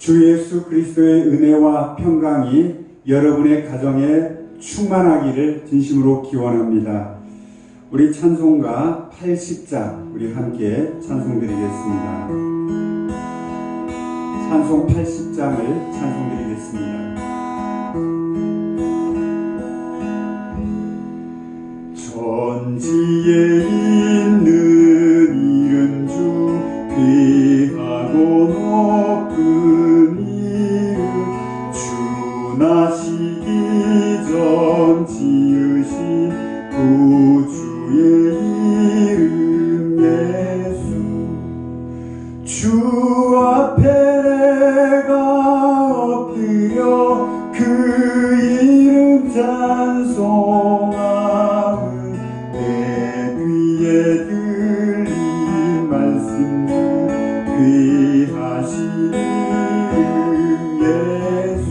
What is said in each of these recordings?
주 예수 그리스도의 은혜와 평강이 여러분의 가정에 충만하기를 진심으로 기원합니다. 우리 찬송가 80장 우리 함께 찬송드리겠습니다. 찬송 80장을 찬송드리겠습니다. 천지에 있는 이른 주 귀하고 높은 이름 주 나시기 전 지으신 구주의 이름 예수 주 앞에 내가 엎드려 그 이름 찬송하며 내 귀에 들린 말씀 귀하신 이름 예수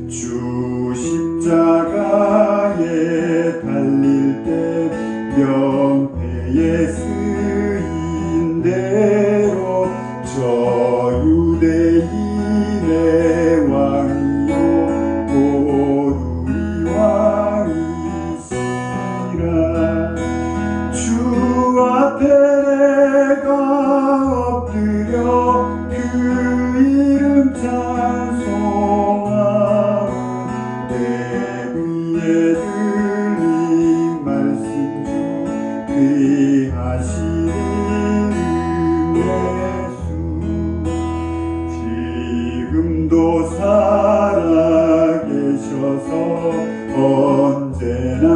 주 십자가에 달릴 때 명패에 쓰인 대로 저 유대인의 왕이요 곧 우리 왕이시라 주 앞에 내가 엎드려 그 이름 찬송하며 내 귀에 들린 말씀 귀하신 지금도 살아계셔서 언제나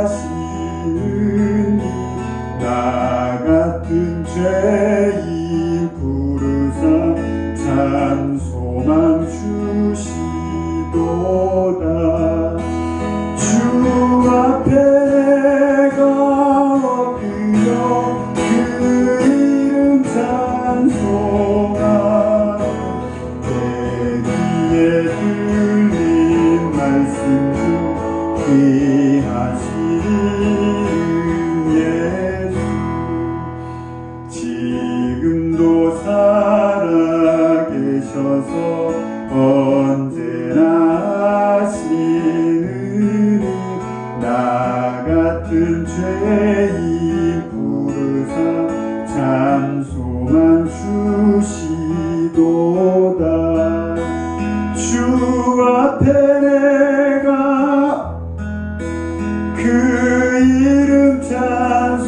하시는 나 같은 죄인 부르사 찬송함 주시도다 주 앞에 내가 엎드려 그 이름 찬송하며 내 귀에 들린 말씀 중 귀하신 예수 지금도 살아계셔서 언제나 하시는 나 같은 죄인 부르사 찬송함 주시도다 주 앞에 내가 그 이름 찬송하며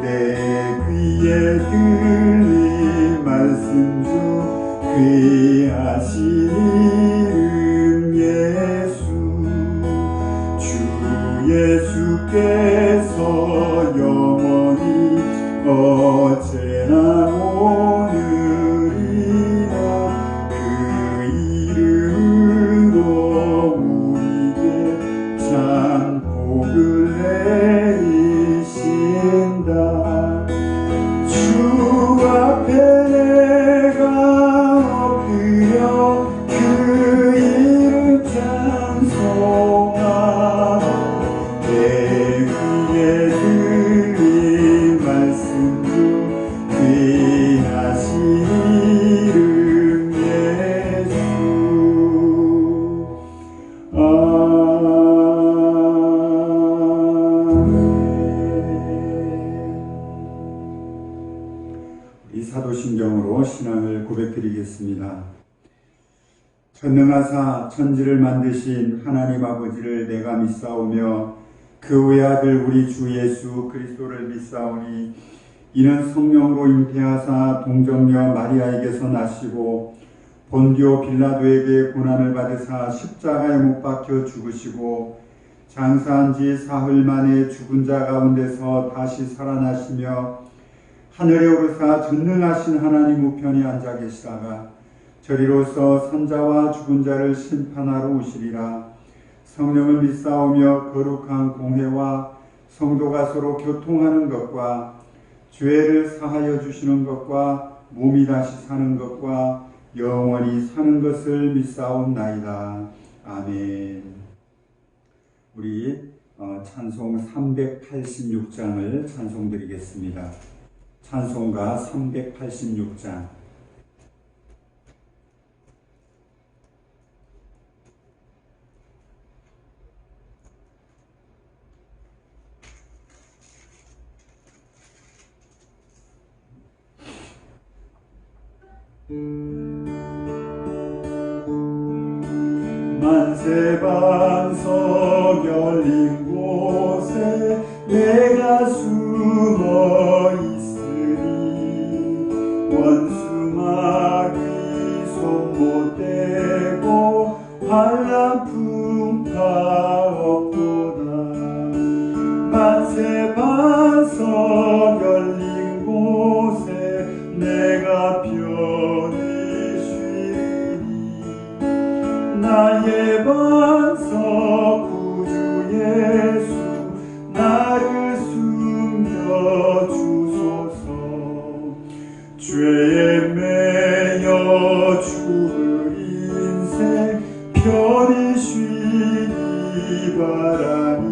내 귀에 들린 말씀 중 귀하신 이름 예수 주 예수께서 영원히 어제나 오늘이나 그 이름으로 우리에게 참 복을 내리신다 주 앞에 내가 엎드려 그 이름 찬송하며 내 귀에 들린 말씀 중 귀하신 이름 예수 이 사도신경으로 신앙을 고백드리겠습니다. 전능하사 천지를 만드신 하나님 아버지를 내가 믿사오며 그 외아들 우리 주 예수 그리스도를 믿사오니 이는 성령으로 잉태하사 동정녀 마리아에게서 나시고 본디오 빌라도에게 고난을 받으사 십자가에 못 박혀 죽으시고 장사한 지 사흘 만에 죽은 자 가운데서 다시 살아나시며 하늘에 오르사 전능하신 하나님 우편에 앉아 계시다가 저리로서 산자와 죽은 자를 심판하러 오시리라. 성령을 믿사오며 거룩한 공회와 성도가 서로 교통하는 것과 죄를 사하여 주시는 것과 몸이 다시 사는 것과 영원히 사는 것을 믿사옵나이다. 아멘. 우리 찬송 386장을 찬송드리겠습니다. 찬송가 386장. 만세 반석 열린 곳에 내가 숨어 있으니 원수마귀 손 못 대고 환난 풍파 없도다. 만세 반석 열린 곳에 내가 편히 쉬리. 나의 반석 구주 예수 나를 숨겨 주소서. 죄에 매여 죽을 인생 편히 쉬기 바라니.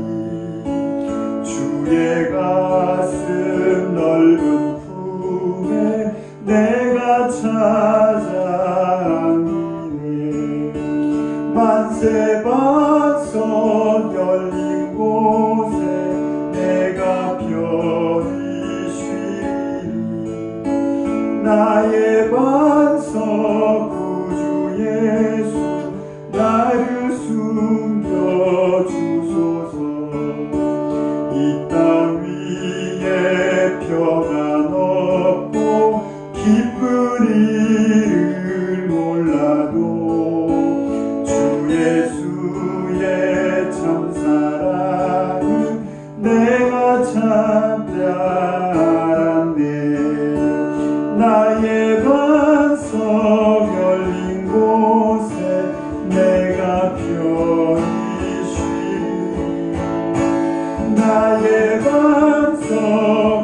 주의 가슴 넓은 품에 내가 찾아 안기네. 만세 반석 열린 곳에 내가 편히 쉬리. 나의 반석 구주 예수 나를 숨겨 주소서. 이 땅 위에 평안 없고 기쁜 일을 몰라도 주 예수의 참 사랑을 내가 찾아 알았네. 나의 반석 열린 곳에 내가 편히 쉬리. 나의 반석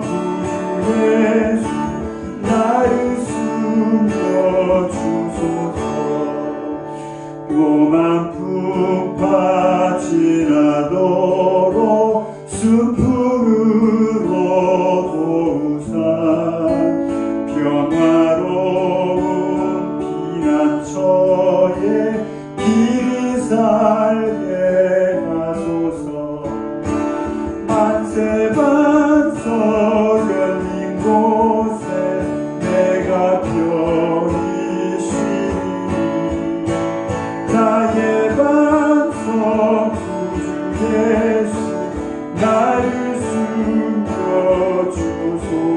구주 예수 나를 숨겨 주소서. 오만 풍파 지나도록 순풍으로 도우사. 평화로운 피난처에 길이 살게 하소서. 만세 반석 열린 곳에 내가 편히 쉬리. 나의 반석 구주 예수 나를 숨겨 주소서.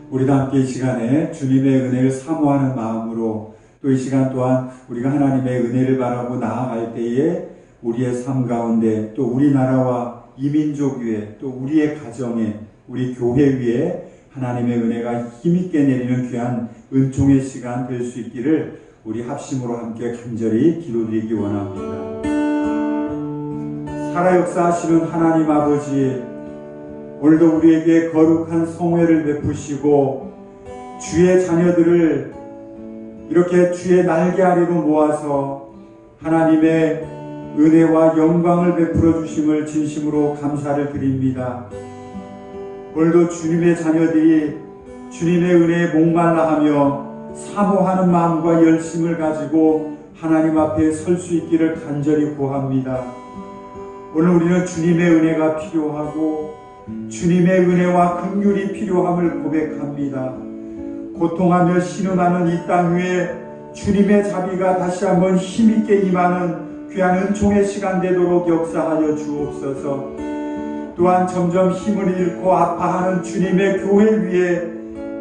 우리도 함께 이 시간에 주님의 은혜를 사모하는 마음으로 또 이 시간 또한 우리가 하나님의 은혜를 바라고 나아갈 때에 우리의 삶 가운데 또 우리나라와 이민족 위에 또 우리의 가정에 우리 교회 위에 하나님의 은혜가 힘있게 내리는 귀한 은총의 시간 될 수 있기를 우리 합심으로 함께 간절히 기도드리기 원합니다. 살아 역사하시는 하나님 아버지, 오늘도 우리에게 거룩한 성회를 베푸시고 주의 자녀들을 이렇게 주의 날개 아래로 모아서 하나님의 은혜와 영광을 베풀어 주심을 진심으로 감사를 드립니다. 오늘도 주님의 자녀들이 주님의 은혜에 목말라 하며 사모하는 마음과 열심을 가지고 하나님 앞에 설 수 있기를 간절히 구합니다. 오늘 우리는 주님의 은혜가 필요하고 주님의 은혜와 긍휼이 필요함을 고백합니다. 고통하며 신음하는 이 땅 위에 주님의 자비가 다시 한번 힘있게 임하는 귀한 은총의 시간 되도록 역사하여 주옵소서. 또한 점점 힘을 잃고 아파하는 주님의 교회 위에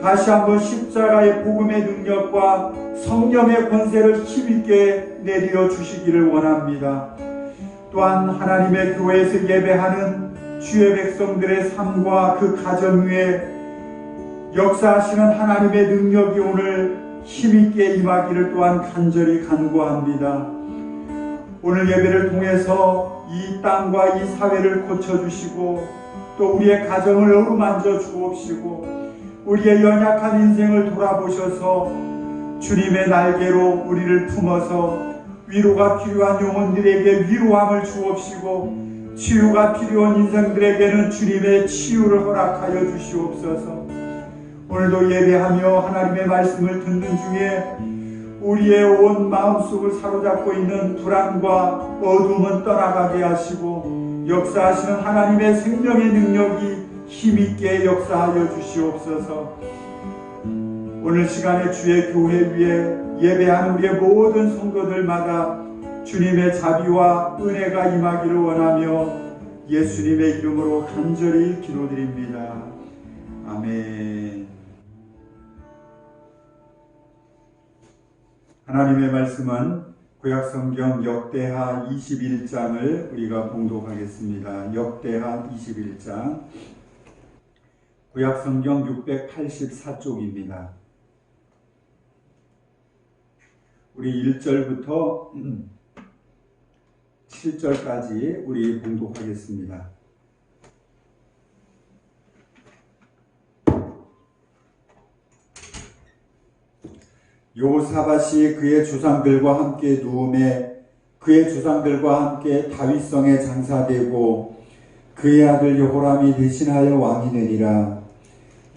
다시 한번 십자가의 복음의 능력과 성령의 권세를 힘있게 내려 주시기를 원합니다. 또한 하나님의 교회에서 예배하는 주의 백성들의 삶과 그 가정 위에 역사하시는 하나님의 능력이 오늘 힘있게 임하기를 또한 간절히 간구합니다. 오늘 예배를 통해서 이 땅과 이 사회를 고쳐주시고 또 우리의 가정을 어루만져 주옵시고 우리의 연약한 인생을 돌아보셔서 주님의 날개로 우리를 품어서 위로가 필요한 영혼들에게 위로함을 주옵시고 치유가 필요한 인생들에게는 주님의 치유를 허락하여 주시옵소서. 오늘도 예배하며 하나님의 말씀을 듣는 중에 우리의 온 마음속을 사로잡고 있는 불안과 어둠은 떠나가게 하시고 역사하시는 하나님의 생명의 능력이 힘있게 역사하여 주시옵소서. 오늘 시간에 주의 교회 위에 예배하는 우리의 모든 성도들마다 주님의 자비와 은혜가 임하기를 원하며 예수님의 이름으로 간절히 기도드립니다. 아멘. 하나님의 말씀은 구약성경 역대하 21장을 우리가 봉독하겠습니다. 역대하 21장 구약성경 684쪽입니다. 우리 1절부터 7절까지 우리 봉독하겠습니다. 여호사밧이 그의 조상들과 함께 누움에 그의 조상들과 함께 다윗성에 장사되고 그의 아들 여호람이 대신하여 왕이 되니라.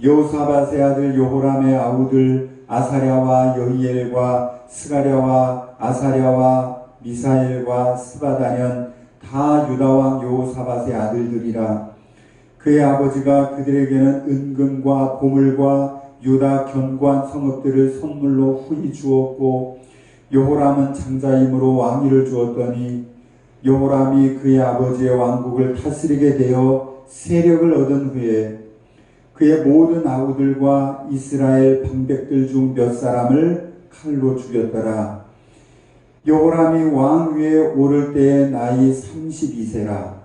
여호사밧의 아들 여호람의 아우들 아사랴와 여히엘과 스가랴와 아사랴와 미사엘과 스바다는 다 유다왕 여호사밧의 아들들이라. 그의 아버지가 그들에게는 은금과 보물과 유다 견고한 성읍들을 선물로 후히 주었고 여호람은 장자임으로 왕위를 주었더니 여호람이 그의 아버지의 왕국을 다스리게 되어 세력을 얻은 후에 그의 모든 아우들과 이스라엘 방백들 중 몇 사람을 칼로 죽였더라. 여호람이 왕 위에 오를 때의 나이 32세라.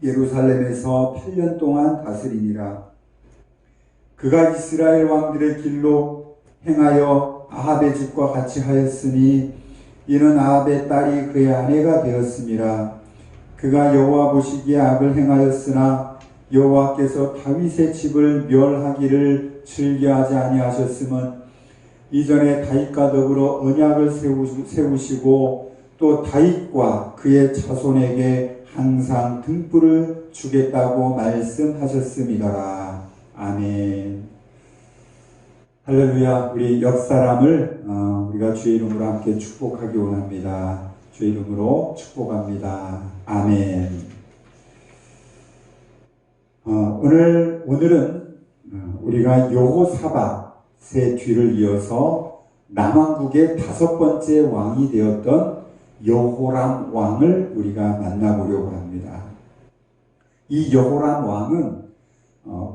예루살렘에서 8년 동안 다스리니라. 그가 이스라엘 왕들의 길로 행하여 아합의 집과 같이 하였으니 이는 아합의 딸이 그의 아내가 되었음이라. 그가 여호와 보시기에 악을 행하였으나 여호와께서 다윗의 집을 멸하기를 즐겨하지 아니하셨음은 이전에 다윗과 더불어 언약을 세우시고 또 다윗과 그의 자손에게 항상 등불을 주겠다고 말씀하셨음이더라. 아멘. 할렐루야. 우리 옆 사람을 우리가 주의 이름으로 함께 축복하기 원합니다. 주의 이름으로 축복합니다. 아멘. 오늘은 우리가 여호사밧의 뒤를 이어서 남왕국의 5번째 왕이 되었던 여호람 왕을 우리가 만나보려고 합니다. 이 여호람 왕은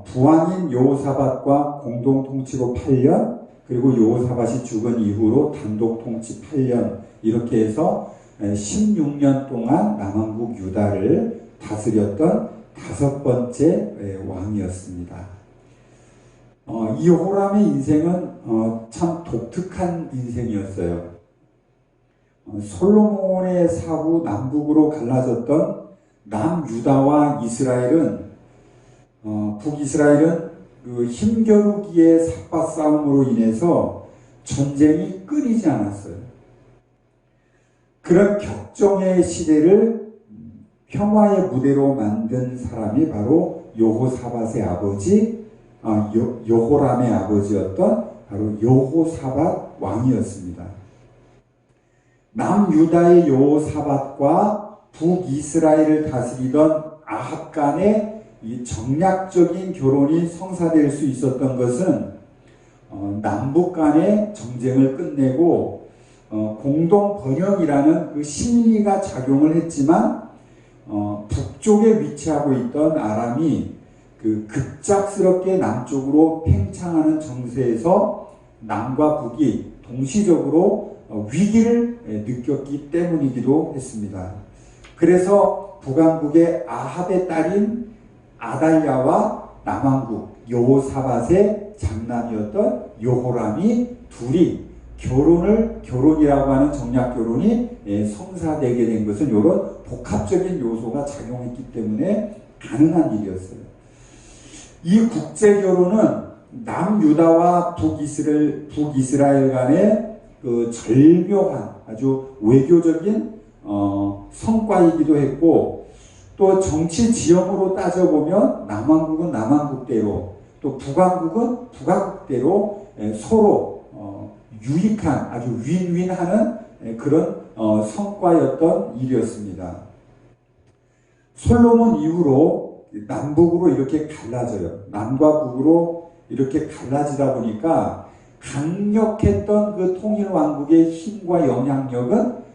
부왕인 여호사밧과 공동 통치로 8년, 그리고 여호사밧이 죽은 이후로 단독 통치 8년, 이렇게 해서 16년 동안 남왕국 유다를 다스렸던 5번째 왕이었습니다. 이 여호람의 인생은 참 독특한 인생이었어요. 솔로몬의 사후 남북으로 갈라졌던 남유다와 이스라엘은 북이스라엘은 그 힘겨루기의 삿바 싸움으로 인해서 전쟁이 끊이지 않았어요. 그런 격정의 시대를 평화의 무대로 만든 사람이 바로 여호사밧의 아버지, 여호람의 아버지였던 바로 여호사밧 왕이었습니다. 남유다의 여호사밧과 북이스라엘을 다스리던 아합 간의 이 정략적인 결혼이 성사될 수 있었던 것은 남북 간의 정쟁을 끝내고 공동 번영이라는 그 심리가 작용을 했지만 북쪽에 위치하고 있던 아람이 그 급작스럽게 남쪽으로 팽창하는 정세에서 남과 북이 동시적으로 위기를 느꼈기 때문이기도 했습니다. 그래서 북왕국의 아합의 딸인 아달랴와 남왕국 여호사밧의 장남이었던 여호람이 둘이 결혼이라고 하는 정략 결혼이 성사되게 된 것은 이런 복합적인 요소가 작용했기 때문에 가능한 일이었어요. 이 국제 결혼은 남유다와 북이스라엘 간의 그 절묘한 아주 외교적인 성과이기도 했고, 또 정치 지형으로 따져보면 남왕국은 남왕국대로, 또 북왕국은 북왕국대로 서로 유익한 아주 윈윈하는 그런 성과였던 일이었습니다. 솔로몬 이후로 남북으로 이렇게 갈라져요. 남과 북으로 이렇게 갈라지다 보니까 강력했던 그 통일 왕국의 힘과 영향력은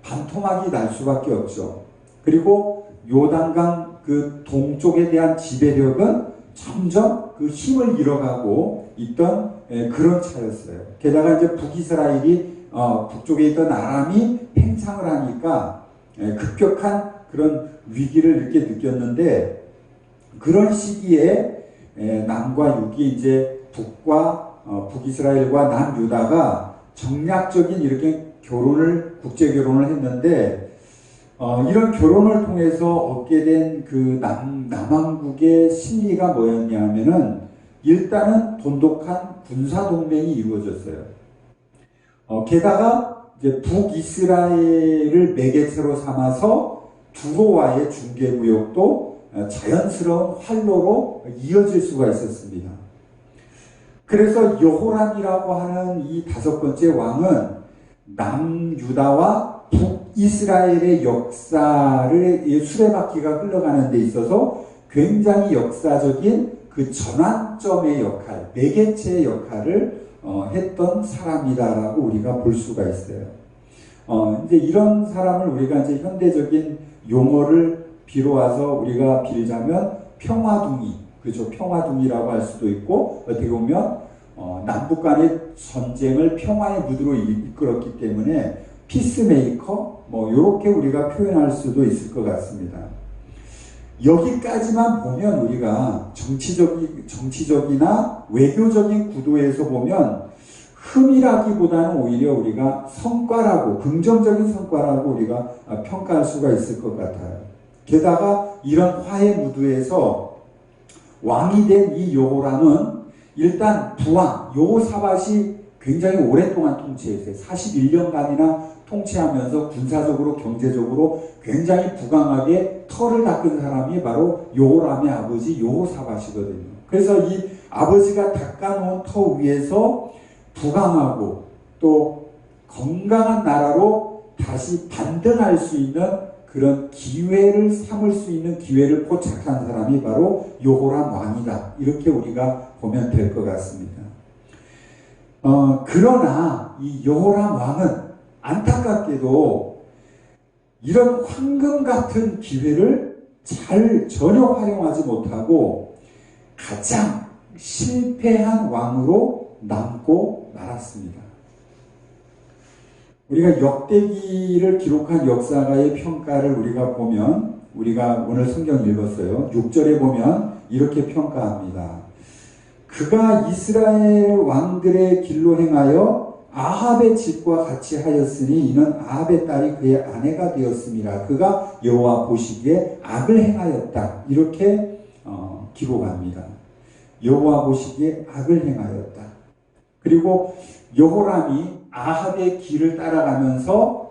반토막이 날 수밖에 없죠. 그리고 요단강 그 동쪽에 대한 지배력은 점점 그 힘을 잃어가고 있던 그런 차였어요. 게다가 이제 북이스라엘이 북쪽에 있던 아람이 팽창을 하니까 급격한 그런 위기를 이렇게 느꼈는데, 그런 시기에 남과 육이 이제 북이스라엘과 남유다가 정략적인 이렇게 국제 결혼을 했는데, 이런 결혼을 통해서 얻게 된 그 남왕국의 심리가 뭐였냐면은, 일단은 돈독한 군사 동맹이 이루어졌어요. 게다가 이제 북이스라엘을 매개체로 삼아서 두로와의 중개무역도 자연스러운 활로로 이어질 수가 있었습니다. 그래서 여호람이라고 하는 이 5번째 왕은 남유다와 북이스라엘의 역사를 수레바퀴가 흘러가는 데 있어서 굉장히 역사적인 그 전환점의 역할, 매개체의 역할을 했던 사람이다라고 우리가 볼 수가 있어요. 이제 이런 사람을 우리가 이제 현대적인 용어를 빌어와서 우리가 빌자면 평화둥이, 그죠? 평화둥이라고 할 수도 있고, 어떻게 보면 남북 간의 전쟁을 평화의 무드로 이끌었기 때문에 피스메이커, 이렇게 우리가 표현할 수도 있을 것 같습니다. 여기까지만 보면 우리가 정치적이나 외교적인 구도에서 보면 흠이라기보다는 오히려 우리가 성과라고, 긍정적인 성과라고 우리가 평가할 수가 있을 것 같아요. 게다가 이런 화해 무드에서 왕이 된 이 여호람은 일단 부왕, 여호사밧이 굉장히 오랫동안 통치했어요. 41년간이나 통치하면서 군사적으로 경제적으로 굉장히 부강하게 터를 닦은 사람이 바로 여호람의 아버지 여호사밧이거든요. 그래서 이 아버지가 닦아놓은 터 위에서 부강하고 또 건강한 나라로 다시 반등할 수 있는 그런 기회를 삼을 수 있는 기회를 포착한 사람이 바로 여호람 왕이다. 이렇게 우리가 보면 될 것 같습니다. 그러나 이 여호람 왕은 안타깝게도 이런 황금 같은 기회를 전혀 활용하지 못하고 가장 실패한 왕으로 남고 말았습니다. 우리가 역대기를 기록한 역사가의 평가를 우리가 보면, 우리가 오늘 성경 읽었어요. 6절에 보면 이렇게 평가합니다. 그가 이스라엘 왕들의 길로 행하여 아합의 집과 같이 하였으니 이는 아합의 딸이 그의 아내가 되었음이라. 그가 여호와 보시기에 악을 행하였다. 이렇게 기록합니다. 여호와 보시기에 악을 행하였다. 그리고 여호람이 아합의 길을 따라가면서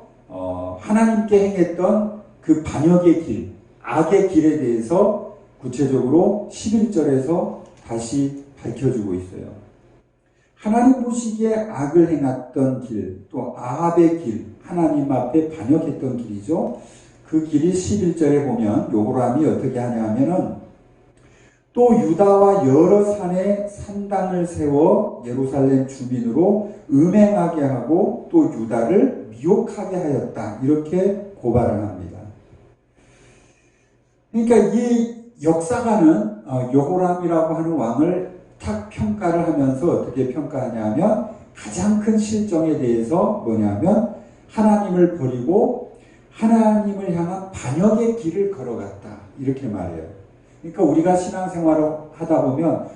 하나님께 행했던 그 반역의 길, 악의 길에 대해서 구체적으로 11절에서 다시 밝혀주고 있어요. 하나님 보시기에 악을 행했던 길, 또 아합의 길, 하나님 앞에 반역했던 길이죠. 그 길이 11절에 보면 여호람이 어떻게 하냐 하면은 또 유다와 여러 산에 산당을 세워 예루살렘 주민으로 음행하게 하고 또 유다를 미혹하게 하였다. 이렇게 고발을 합니다. 그러니까 이 역사가는 여호람이라고 하는 왕을 탁 평가를 하면서 어떻게 평가하냐 하면 가장 큰 실정에 대해서 뭐냐면 하나님을 버리고 하나님을 향한 반역의 길을 걸어갔다. 이렇게 말해요. 그러니까 우리가 신앙생활을 하다 보면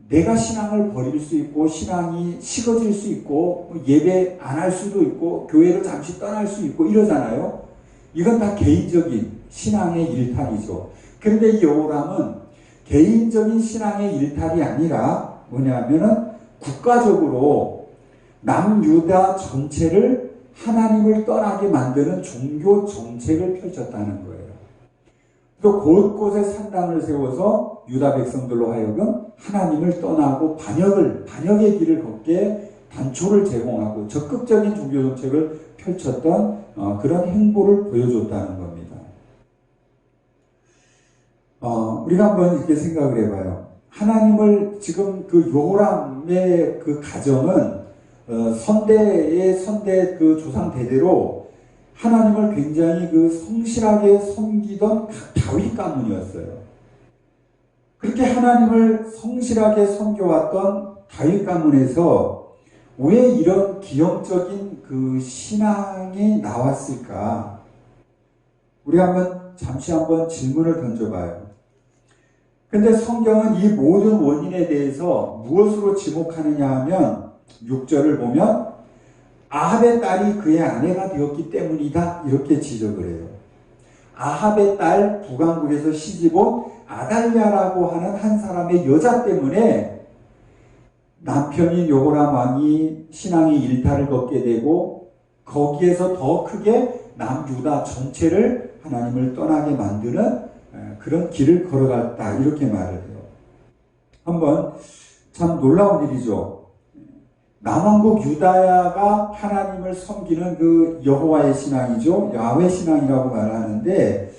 내가 신앙을 버릴 수 있고 신앙이 식어질 수 있고 예배 안 할 수도 있고 교회를 잠시 떠날 수 있고 이러잖아요. 이건 다 개인적인 신앙의 일탈이죠. 그런데 이 여호람은 개인적인 신앙의 일탈이 아니라 뭐냐면은 국가적으로 남유다 전체를 하나님을 떠나게 만드는 종교 정책을 펼쳤다는 거예요. 또 곳곳에 산당을 세워서 유다 백성들로 하여금 하나님을 떠나고 반역의 길을 걷게 단초를 제공하고 적극적인 종교 정책을 펼쳤던 그런 행보를 보여줬다는 겁니다. 우리가 한번 이렇게 생각을 해봐요. 하나님을 지금 그 요람의 그 가정은 선대 그 조상 대대로 하나님을 굉장히 그 성실하게 섬기던 다윗 가문이었어요. 그렇게 하나님을 성실하게 섬겨왔던 다윗 가문에서 왜 이런 기형적인 그 신앙이 나왔을까? 우리 잠시 한번 질문을 던져봐요. 근데 성경은 이 모든 원인에 대해서 무엇으로 지목하느냐 하면 6절을 보면 아합의 딸이 그의 아내가 되었기 때문이다 이렇게 지적을 해요. 아합의 딸 북왕국에서 시집온 아달랴라고 하는 한 사람의 여자 때문에 남편인 여호람 왕이 신앙의 일탈을 걷게 되고 거기에서 더 크게 남유다 전체를 하나님을 떠나게 만드는 그런 길을 걸어갔다 이렇게 말을 해요. 한번 참 놀라운 일이죠. 남왕국 유다야가 하나님을 섬기는 그 여호와의 신앙이죠. 야훼 신앙이라고 말하는데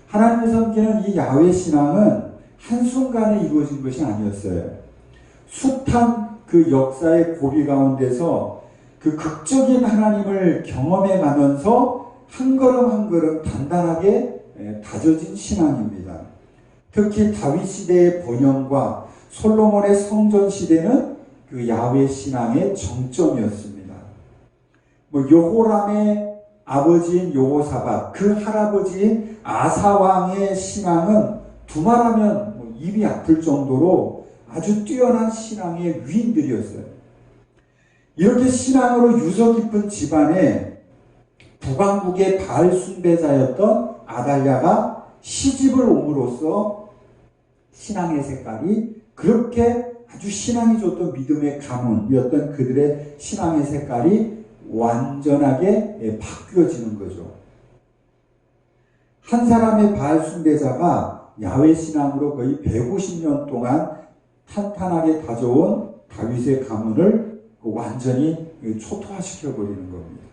하나님을 섬기는 이 야훼 신앙은 한순간에 이루어진 것이 아니었어요. 숱한 그 역사의 고비 가운데서 그 극적인 하나님을 경험해 가면서 한 걸음 한 걸음 단단하게 다져진 신앙입니다. 특히 다윗 시대의 번영과 솔로몬의 성전 시대는 그 야훼 신앙의 정점이었습니다. 여호람의 아버지인 여호사밧, 그 할아버지인 아사왕의 신앙은 두말하면 입이 아플 정도로 아주 뛰어난 신앙의 위인들이었어요. 이렇게 신앙으로 유서 깊은 집안에 북왕국의 바알 숭배자였던 아달랴가 시집을 옴으로써 신앙의 색깔이 그렇게 아주 신앙이 좋던 믿음의 가문이었던 그들의 신앙의 색깔이 완전하게 바뀌어지는 거죠. 한 사람의 바알 숭배자가 야훼 신앙으로 거의 150년 동안 탄탄하게 다져온 다윗의 가문을 완전히 초토화시켜버리는 겁니다.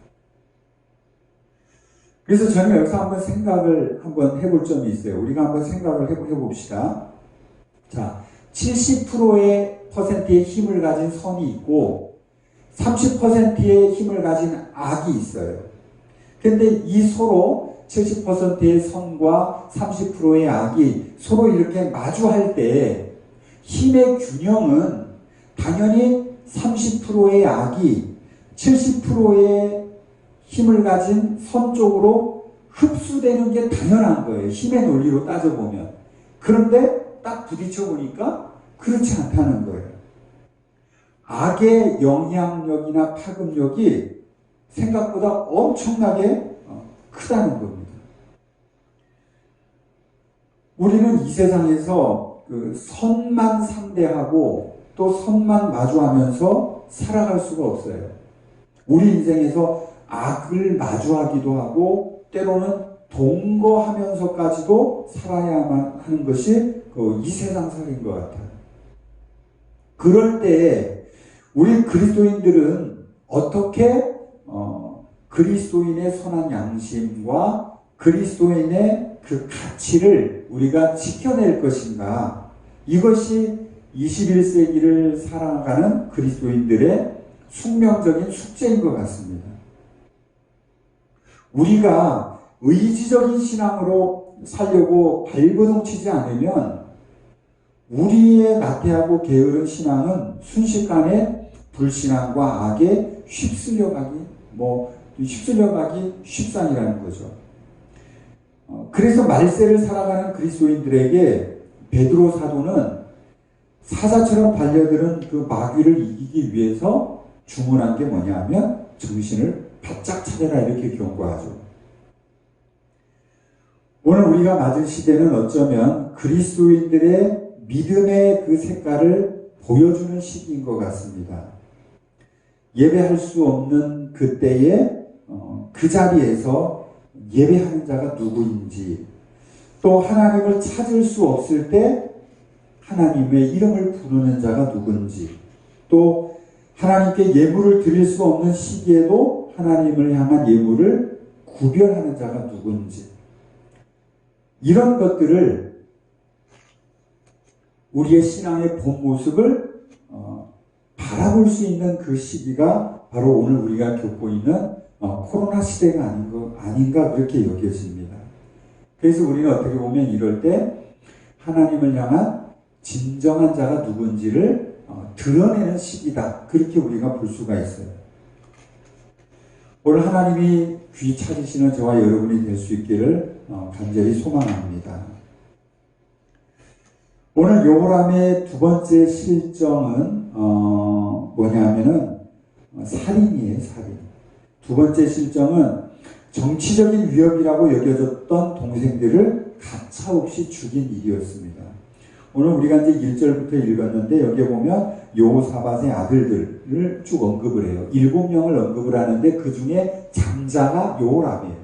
그래서 저는 여기서 한번 생각을 해볼 점이 있어요. 우리가 한번 생각을 해봅시다. 자, 70%의 힘을 가진 선이 있고 30%의 힘을 가진 악이 있어요. 근데 이 서로 70%의 선과 30%의 악이 서로 이렇게 마주할 때 힘의 균형은 당연히 30%의 악이 70%의 힘을 가진 선 쪽으로 흡수되는 게 당연한 거예요. 힘의 논리로 따져보면. 그런데 딱 부딪혀보니까 그렇지 않다는 거예요. 악의 영향력이나 파급력이 생각보다 엄청나게 크다는 겁니다. 우리는 이 세상에서 그 선만 상대하고 또 선만 마주하면서 살아갈 수가 없어요. 우리 인생에서 악을 마주하기도 하고 때로는 동거하면서까지도 살아야만 하는 것이 이 세상 살인 것 같아요. 그럴 때 우리 그리스도인들은 어떻게 그리스도인의 선한 양심과 그리스도인의 그 가치를 우리가 지켜낼 것인가? 이것이 21세기를 살아가는 그리스도인들의 숙명적인 숙제인 것 같습니다. 우리가 의지적인 신앙으로 살려고 발버둥치지 않으면 우리의 나태하고 게으른 신앙은 순식간에 불신앙과 악에 휩쓸려가기 쉽상이라는 거죠. 그래서 말세를 살아가는 그리스도인들에게 베드로 사도는 사자처럼 달려드는 그 마귀를 이기기 위해서 주문한 게 뭐냐면 정신을 바짝 차려라 이렇게 경고하죠. 오늘 우리가 맞은 시대는 어쩌면 그리스도인들의 믿음의 그 색깔을 보여주는 시기인 것 같습니다. 예배할 수 없는 그때에 그 자리에서 예배하는 자가 누구인지, 또 하나님을 찾을 수 없을 때 하나님의 이름을 부르는 자가 누군지, 또 하나님께 예물을 드릴 수 없는 시기에도 하나님을 향한 예물을 구별하는 자가 누군지, 이런 것들을 우리의 신앙의 본 모습을 바라볼 수 있는 그 시기가 바로 오늘 우리가 겪고 있는 코로나 시대가 아닌가 그렇게 여겨집니다. 그래서 우리는 어떻게 보면 이럴 때 하나님을 향한 진정한 자가 누군지를 드러내는 시기다, 그렇게 우리가 볼 수가 있어요. 오늘 하나님이 귀 찾으시는 저와 여러분이 될 수 있기를 간절히 소망합니다. 오늘 여호람의 두 번째 실정은 뭐냐면은 살인이에요. 살인. 두 번째 실정은 정치적인 위협이라고 여겨졌던 동생들을 가차없이 죽인 일이었습니다. 오늘 우리가 이제 1절부터 읽었는데 여기에 보면 여호사밧의 아들들을 쭉 언급을 해요. 7명을 언급을 하는데 그 중에 장자가 여호람이에요.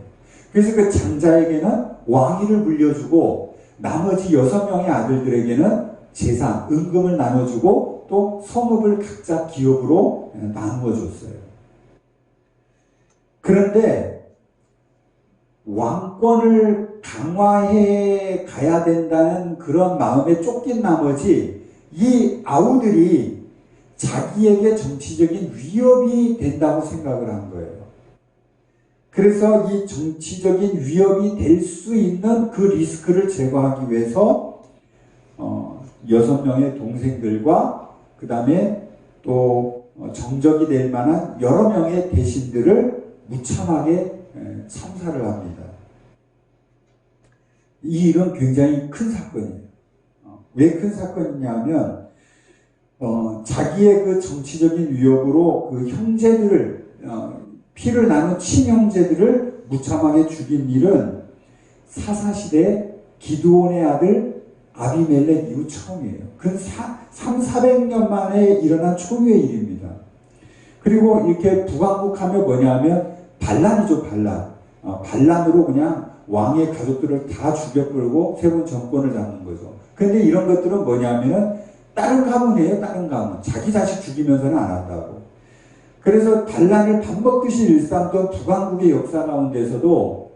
그래서 그 장자에게는 왕위를 물려주고 나머지 6명의 아들들에게는 재산, 은금을 나눠주고 또 성읍을 각자 기업으로 나누어줬어요. 그런데 왕권을 강화해 가야 된다는 그런 마음에 쫓긴 나머지 이 아우들이 자기에게 정치적인 위협이 된다고 생각을 한 거예요. 그래서 이 정치적인 위협이 될 수 있는 그 리스크를 제거하기 위해서 6명의 동생들과 그 다음에 또 정적이 될 만한 여러 명의 대신들을 무참하게 참사를 합니다. 이 일은 굉장히 큰 사건이에요. 왜 큰 사건이냐면 자기의 그 정치적인 위협으로 그 형제들을 피를 나눈 친형제들을 무참하게 죽인 일은 사사시대 기드온의 아들 아비멜렉 이후 처음이에요. 그건 400년 만에 일어난 초유의 일입니다. 그리고 이렇게 부강국하면 뭐냐면 반란이죠, 반란. 반란으로 그냥 왕의 가족들을 다 죽여끌고 새로운 정권을 잡는 거죠. 그런데 이런 것들은 뭐냐면은 다른 가문이에요, 다른 가문. 자기 자식 죽이면서는 안 한다고. 그래서 반란을 밥 먹듯이 일삼던 부강국의 역사 가운데서도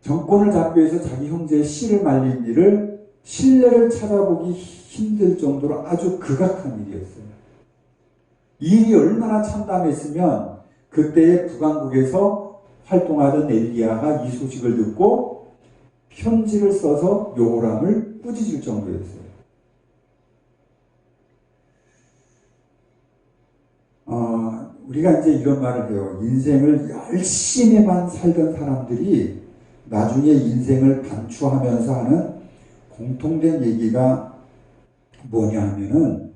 정권을 잡기 위해서 자기 형제의 씨를 말린 일을 신뢰를 찾아보기 힘들 정도로 아주 극악한 일이었어요. 이 일이 얼마나 참담했으면 그때의 북왕국에서 활동하던 엘리야가 이 소식을 듣고 편지를 써서 여호람을 꾸짖을 정도였어요. 우리가 이제 이런 말을 해요. 인생을 열심히만 살던 사람들이 나중에 인생을 반추하면서 하는 공통된 얘기가 뭐냐 하면은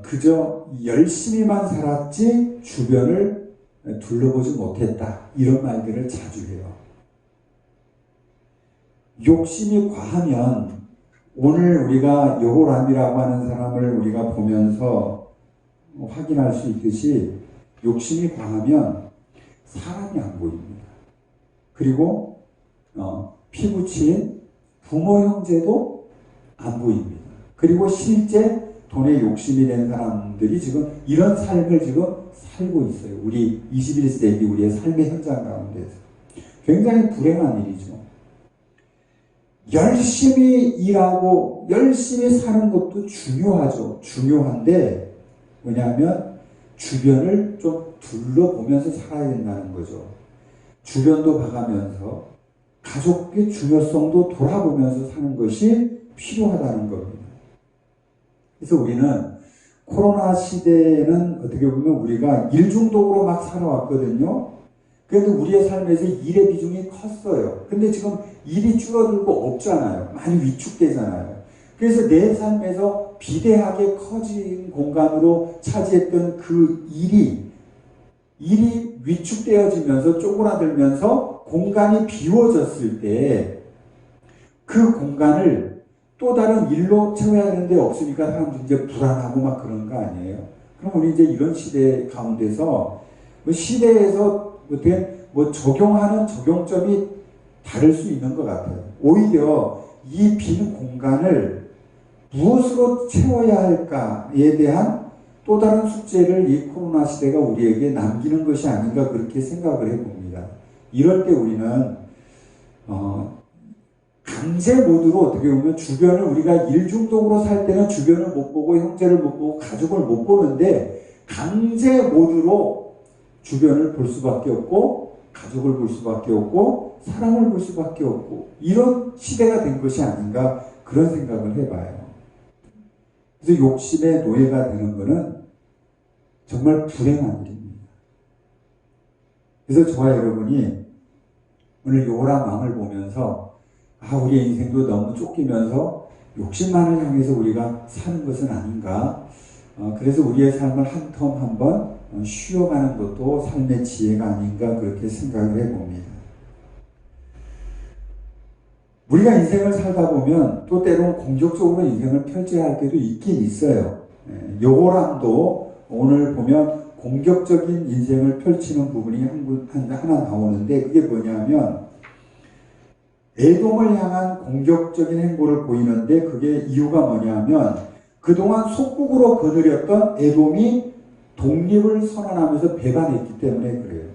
그저 열심히만 살았지 주변을 둘러보지 못했다, 이런 말들을 자주 해요. 욕심이 과하면, 오늘 우리가 여호람이라고 하는 사람을 우리가 보면서 확인할 수 있듯이 욕심이 과하면 사람이 안 보입니다. 그리고 피부치인 부모 형제도 안 보입니다. 그리고 실제 돈에 욕심이 된 사람들이 지금 이런 삶을 지금 살고 있어요. 우리 21세기 우리의 삶의 현장 가운데서. 굉장히 불행한 일이죠. 열심히 일하고 열심히 사는 것도 중요하죠. 중요한데 뭐냐면 주변을 좀 둘러보면서 살아야 된다는 거죠. 주변도 봐가면서 가족의 중요성도 돌아보면서 사는 것이 필요하다는 겁니다. 그래서 우리는 코로나 시대에는 어떻게 보면 우리가 일중독으로 막 살아왔거든요. 그래도 우리의 삶에서 일의 비중이 컸어요. 근데 지금 일이 줄어들고 없잖아요. 많이 위축되잖아요. 그래서 내 삶에서 비대하게 커진 공간으로 차지했던 그 일이 위축되어지면서 쪼그라들면서 공간이 비워졌을 때 그 공간을 또 다른 일로 채워야 되는데 없으니까 사람들이 이제 불안하고 막 그런 거 아니에요? 그럼 우리 이제 이런 시대 가운데서 시대에서 어떻게 적용하는 적용점이 다를 수 있는 것 같아요. 오히려 이 빈 공간을 무엇으로 채워야 할까에 대한 또 다른 숙제를 이 코로나 시대가 우리에게 남기는 것이 아닌가 그렇게 생각을 해봅니다. 이럴 때 우리는 강제 모드로 어떻게 보면 주변을 우리가 일중독으로 살 때는 주변을 못 보고 형제를 못 보고 가족을 못 보는데 강제 모드로 주변을 볼 수밖에 없고 가족을 볼 수밖에 없고 사람을 볼 수밖에 없고 이런 시대가 된 것이 아닌가 그런 생각을 해봐요. 그래서 욕심의 노예가 되는 것은 정말 불행한 일입니다. 그래서 저와 여러분이 오늘 요람 왕을 보면서 우리의 인생도 너무 쫓기면서 욕심만을 향해서 우리가 사는 것은 아닌가. 그래서 우리의 삶을 한 텀 한번 쉬어가는 것도 삶의 지혜가 아닌가 그렇게 생각을 해봅니다. 우리가 인생을 살다 보면 또 때로는 공격적으로 인생을 펼쳐야 할 때도 있긴 있어요. 여호람도 오늘 보면 공격적인 인생을 펼치는 부분이 하나 나오는데 그게 뭐냐면 에돔을 향한 공격적인 행보를 보이는데 그게 이유가 뭐냐면 그동안 속국으로 거느렸던 에돔이 독립을 선언하면서 배반했기 때문에 그래요.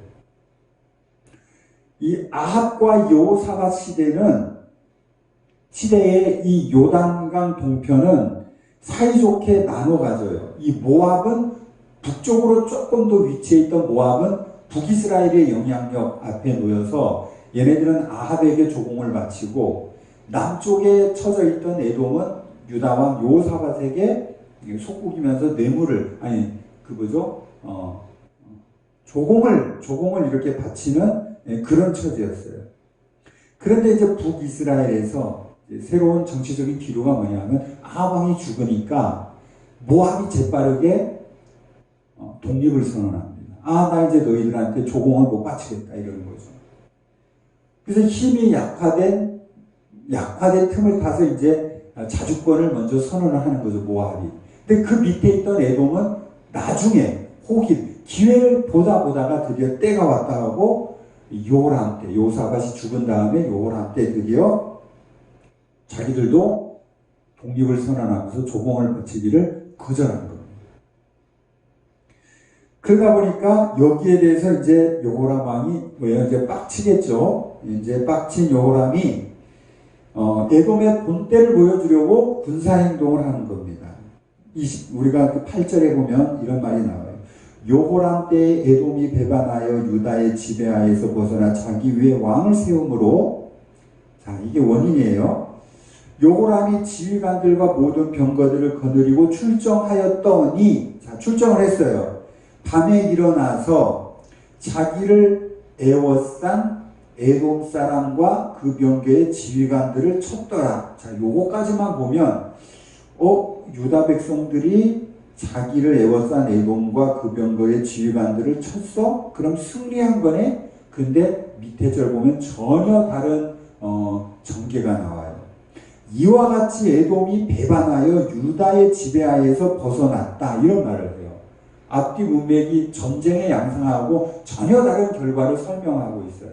이 아합과 여호사밧 시대의 이 요단강 동편은 사이좋게 나눠 가져요. 이 모압은 북쪽으로 조금 더 위치해 있던 모압은 북이스라엘의 영향력 앞에 놓여서 얘네들은 아합에게 조공을 바치고 남쪽에 처져 있던 에돔은 유다왕 여호사밧에게 속국이면서 뇌물을 조공을 이렇게 바치는 그런 처지였어요. 그런데 이제 북이스라엘에서 새로운 정치적인 기류가 뭐냐면 아합 왕이 죽으니까 모압이 재빠르게 독립을 선언합니다. 나 이제 너희들한테 조공을 못 바치겠다 이러는 거죠. 그래서 힘이 약화된 틈을 타서 이제 자주권을 먼저 선언을 하는 거죠, 모압이. 근데 그 밑에 있던 에돔은 나중에 기회를 보다가 드디어 때가 왔다 하고 요람 때, 여호사밧이 죽은 다음에 요람 때 드디어 자기들도 독립을 선언하면서 조공을 바치기를 거절한 겁니다. 그러다 보니까 여기에 대해서 이제 여호람 왕이 이제 빡치겠죠. 이제 빡친 여호람이 에돔의 본때를 보여주려고 군사행동을 하는 겁니다. 우리가 그 8절에 보면 이런 말이 나와요. 여호람 때에 에돔이 배반하여 유다의 지배하에서 벗어나 자기 위에 왕을 세움으로, 이게 원인이에요. 여호람이 지휘관들과 모든 병거들을 거느리고 출정하였더니, 출정을 했어요. 밤에 일어나서 자기를 애워싼 에돔 사람과 그 병거의 지휘관들을 쳤더라. 요거까지만 보면 유다 백성들이 자기를 애워싼 에돔과 그 병거의 지휘관들을 쳤어? 그럼 승리한 거네? 근데 밑에 절 보면 전혀 다른 전개가 나와요. 이와 같이 에돔이 배반하여 유다의 지배하에서 벗어났다 이런 말을 해요. 앞뒤 문맥이 전쟁의 양상하고 전혀 다른 결과를 설명하고 있어요.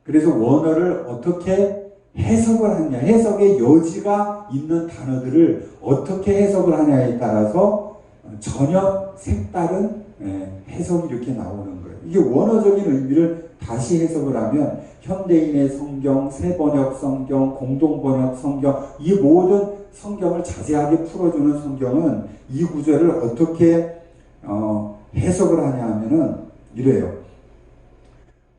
그래서 원어를 어떻게 해석을 하냐, 해석의 여지가 있는 단어들을 어떻게 해석을 하냐에 따라서 전혀 색다른 해석이 이렇게 나오는 거예요. 이게 원어적인 의미를 다시 해석을 하면 현대인의 성경, 새번역 성경, 공동번역 성경, 이 모든 성경을 자세하게 풀어주는 성경은 이 구절을 어떻게 해석을 하냐 하면은 이래요.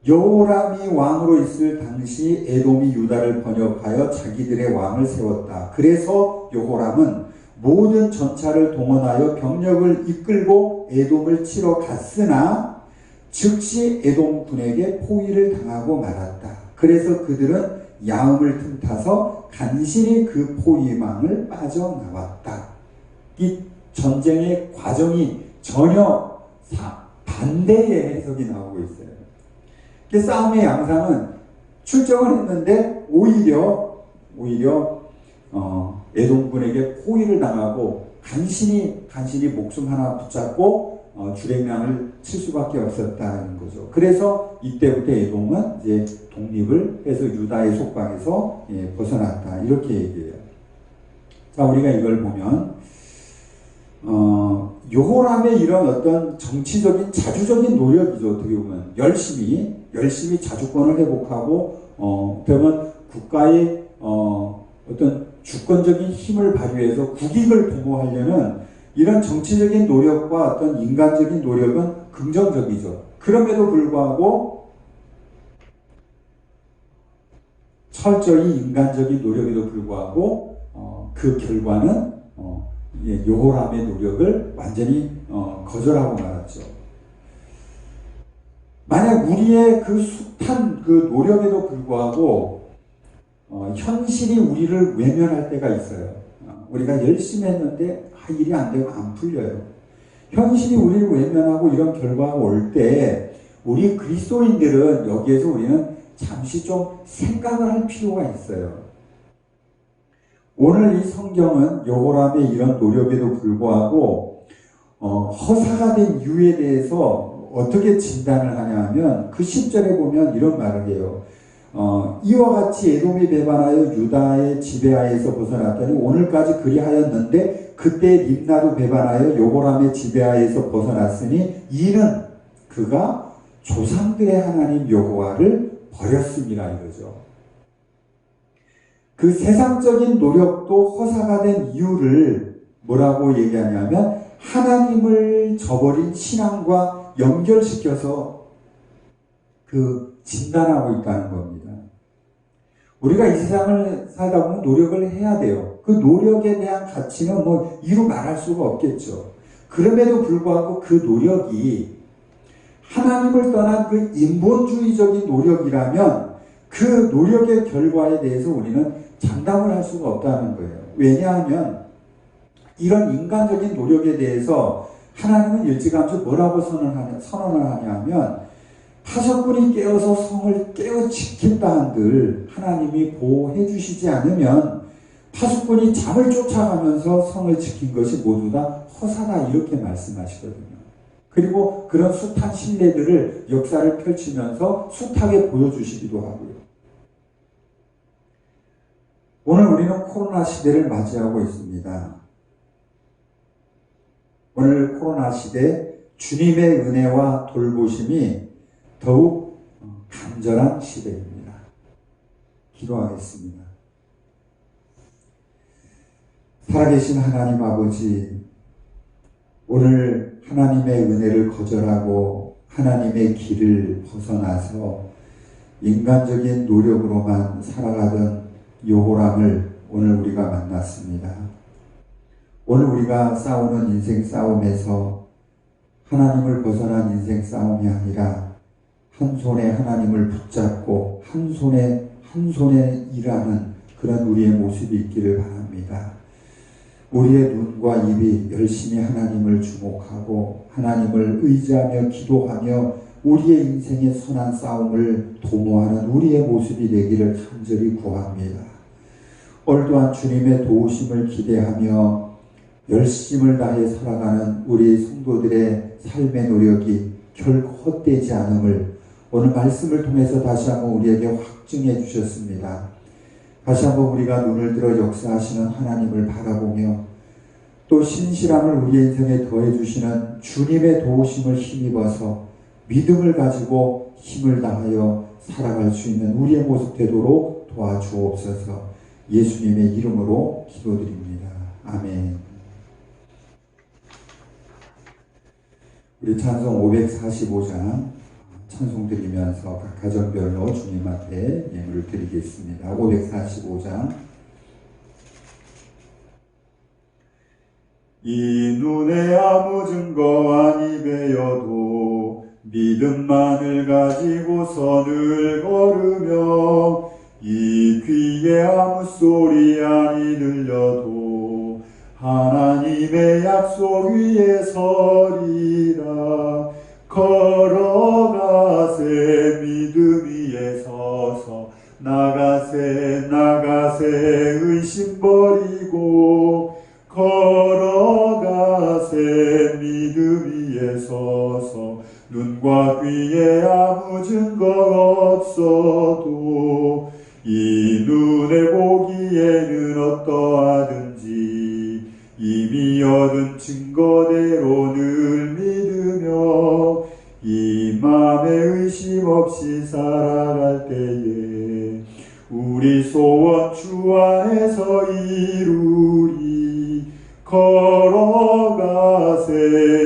여호람이 왕으로 있을 당시 에돔이 유다를 번역하여 자기들의 왕을 세웠다. 그래서 여호람은 모든 전차를 동원하여 병력을 이끌고 에돔을 치러 갔으나 즉시 에돔 군에게 포위를 당하고 말았다. 그래서 그들은 야음을 틈타서 간신히 그 포위망을 빠져나왔다. 이 전쟁의 과정이 전혀 반대의 해석이 나오고 있어요. 싸움의 양상은 출정을 했는데 오히려 오히려 에돔군에게 포위를 당하고 간신히 목숨 하나 붙잡고 주랭랑을 칠 수밖에 없었다는 거죠. 그래서 이때부터 에돔은 이제 독립을 해서 유다의 속박에서 벗어났다 이렇게 얘기해요. 자, 우리가 이걸 보면 여호람의 이런 어떤 정치적인 자주적인 노력이죠. 어떻게 보면 열심히 자주권을 회복하고 그러면 국가의 어떤 주권적인 힘을 발휘해서 국익을 도모하려는 이런 정치적인 노력과 어떤 인간적인 노력은 긍정적이죠. 그럼에도 불구하고 철저히 인간적인 노력에도 불구하고 그 결과는 여호람의 노력을 완전히 거절하고 말았죠. 만약 우리의 그 숱한 그 노력에도 불구하고 현실이 우리를 외면할 때가 있어요. 우리가 열심히 했는데 일이 안 되고 안 풀려요. 현실이 우리를 외면하고 이런 결과가 올 때 우리 그리스도인들은 여기에서 우리는 잠시 좀 생각을 할 필요가 있어요. 오늘 이 성경은 여호람의 이런 노력에도 불구하고 허사가 된 이유에 대해서 어떻게 진단을 하냐 하면 그 10절에 보면 이런 말을 해요. 이와 같이 에돔이 배반하여 유다의 지배하에서 벗어났더니 오늘까지 그리하였는데 그때 림나도 배반하여 여호람의 지배하에서 벗어났으니 이는 그가 조상들의 하나님 여호와를 버렸습니다 이거죠. 그 세상적인 노력도 허사가 된 이유를 뭐라고 얘기하냐면 하나님을 저버린 신앙과 연결시켜서 그 진단하고 있다는 겁니다. 우리가 이 세상을 살다 보면 노력을 해야 돼요. 그 노력에 대한 가치는 뭐 이루 말할 수가 없겠죠. 그럼에도 불구하고 그 노력이 하나님을 떠난 그 인본주의적인 노력이라면 그 노력의 결과에 대해서 우리는 장담을 할 수가 없다는 거예요. 왜냐하면 이런 인간적인 노력에 대해서 하나님은 일찌감치 뭐라고 선언을 하냐면 타석꾼이 깨어서 성을 깨어 지킨다 한들 하나님이 보호해 주시지 않으면 타석꾼이 잠을 쫓아가면서 성을 지킨 것이 모두 다 허사다 이렇게 말씀하시거든요. 그리고 그런 숱한 신뢰들을 역사를 펼치면서 숱하게 보여주시기도 하고요. 오늘 우리는 코로나 시대를 맞이하고 있습니다. 오늘 코로나 시대 주님의 은혜와 돌보심이 더욱 간절한 시대입니다. 기도하겠습니다. 살아계신 하나님 아버지, 오늘 하나님의 은혜를 거절하고 하나님의 길을 벗어나서 인간적인 노력으로만 살아가던 여호람을 오늘 우리가 만났습니다. 오늘 우리가 싸우는 인생 싸움에서 하나님을 벗어난 인생 싸움이 아니라 한 손에 하나님을 붙잡고 한 손에 일하는 그런 우리의 모습이 있기를 바랍니다. 우리의 눈과 입이 열심히 하나님을 주목하고 하나님을 의지하며 기도하며 우리의 인생의 선한 싸움을 도모하는 우리의 모습이 되기를 간절히 구합니다. 오늘 또한 주님의 도우심을 기대하며 열심을 다해 살아가는 우리 성도들의 삶의 노력이 결코 헛되지 않음을 오늘 말씀을 통해서 다시 한번 우리에게 확증해 주셨습니다. 다시 한번 우리가 눈을 들어 역사하시는 하나님을 바라보며 또 신실함을 우리의 인생에 더해 주시는 주님의 도우심을 힘입어서 믿음을 가지고 힘을 다하여 살아갈 수 있는 우리의 모습 되도록 도와주옵소서. 예수님의 이름으로 기도드립니다. 아멘. 우리 찬송 545장 찬송 드리면서 각 가정별로 주님 앞에 예물을 드리겠습니다. 545장. 이 눈에 아무 증거 아니 배여도 믿음만을 가지고 선을 걸으며 이 귀에 아무 소리 아니 들려도 하나님의 약속 위에 서리라. 걸어가세 믿음 위에 서서 나가세 나가세 의심 버리고 걸어가세 믿음 위에 서서 눈과 귀에 아무 증거 없어도 이 눈에 보기에는 어떠하든지 이미 얻은 증거대로 늘 믿으며 이 맘에 의심 없이 살아갈 때에 우리 소원 주 안에서 이루리. 걸어가세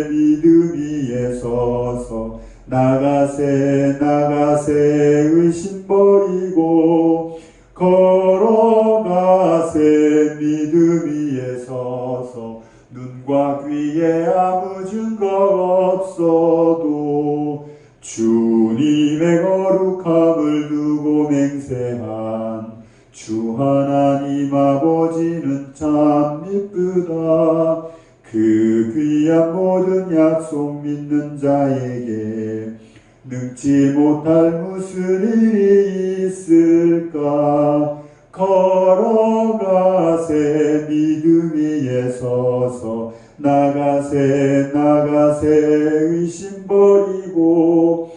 믿음 위에 서서 나가세 나가세 의심 버리고 걸어가세 믿음 위에 서서 눈과 귀에 아무 증거 없어도 주님의 거룩함을 두고 맹세한 주 하나님 아버지는 참 미쁘다. 그 귀한 모든 약속 믿는 자에게 능치 못할 무슨 일이 있을까. 걸어가세 믿음 위에 서서 나가세 나가세 의심 버리고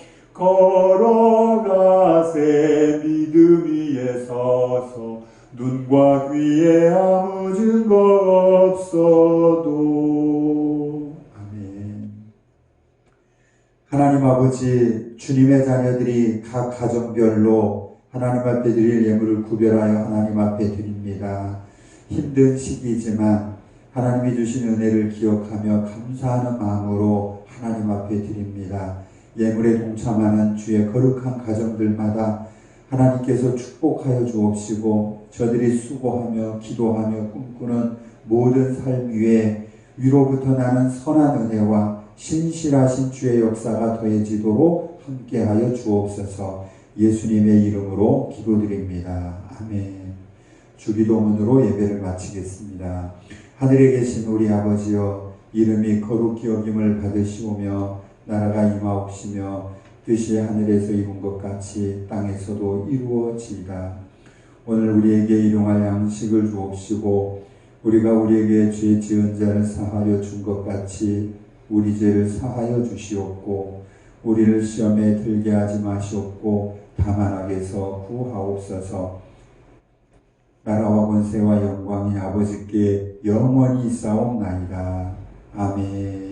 걸어가세 믿음 위에 서서 눈과 귀에 아무 증거 없어도. 아멘. 하나님 아버지, 주님의 자녀들이 각 가정별로 하나님 앞에 드릴 예물을 구별하여 하나님 앞에 드립니다. 힘든 시기이지만 하나님이 주신 은혜를 기억하며 감사하는 마음으로 하나님 앞에 드립니다. 예물에 동참하는 주의 거룩한 가정들마다 하나님께서 축복하여 주옵시고 저들이 수고하며 기도하며 꿈꾸는 모든 삶 위에 위로부터 나는 선한 은혜와 신실하신 주의 역사가 더해지도록 함께하여 주옵소서. 예수님의 이름으로 기도드립니다. 아멘. 주기도문으로 예배를 마치겠습니다. 하늘에 계신 우리 아버지여, 이름이 거룩히 여김을 받으시오며 나라가 임하옵시며 뜻이 하늘에서 이룬 것 같이 땅에서도 이루어지이다. 오늘 우리에게 일용할 양식을 주옵시고 우리가 우리에게 죄 지은 자를 사하여 준 것 같이 우리 죄를 사하여 주시옵고 우리를 시험에 들게 하지 마시옵고 다만 악에서 구하옵소서. 나라와 권세와 영광이 아버지께 영원히 있사옵나이다. 아멘.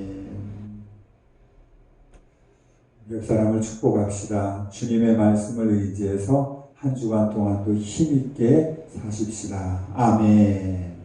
옆 사람을 축복합시다. 주님의 말씀을 의지해서 한 주간 동안도 힘있게 사십시다. 아멘.